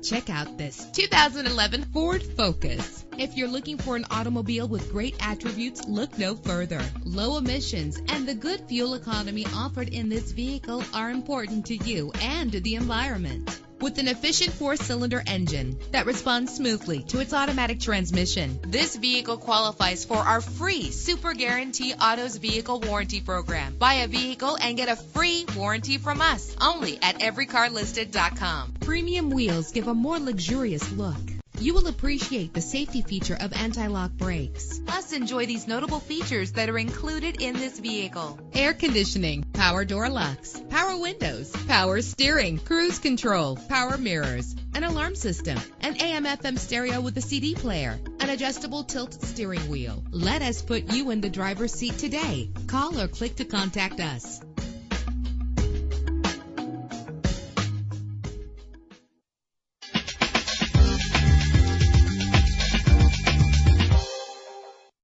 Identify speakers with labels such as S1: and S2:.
S1: Check out this 2011 Ford Focus. If you're looking for an automobile with great attributes, look no further. Low emissions and the good fuel economy offered in this vehicle are important to you and to the environment. With an efficient 4-cylinder engine that responds smoothly to its automatic transmission, this vehicle qualifies for our free Super Guarantee Autos Vehicle Warranty Program. Buy a vehicle and get a free warranty from us only at everycarlisted.com. Premium wheels give a more luxurious look. You will appreciate the safety feature of anti-lock brakes. Plus, enjoy these notable features that are included in this vehicle: air conditioning, power door locks, power windows, power steering, cruise control, power mirrors, an alarm system, an AM/FM stereo with a CD player, an adjustable tilt steering wheel. Let us put you in the driver's seat today. Call or click to contact us.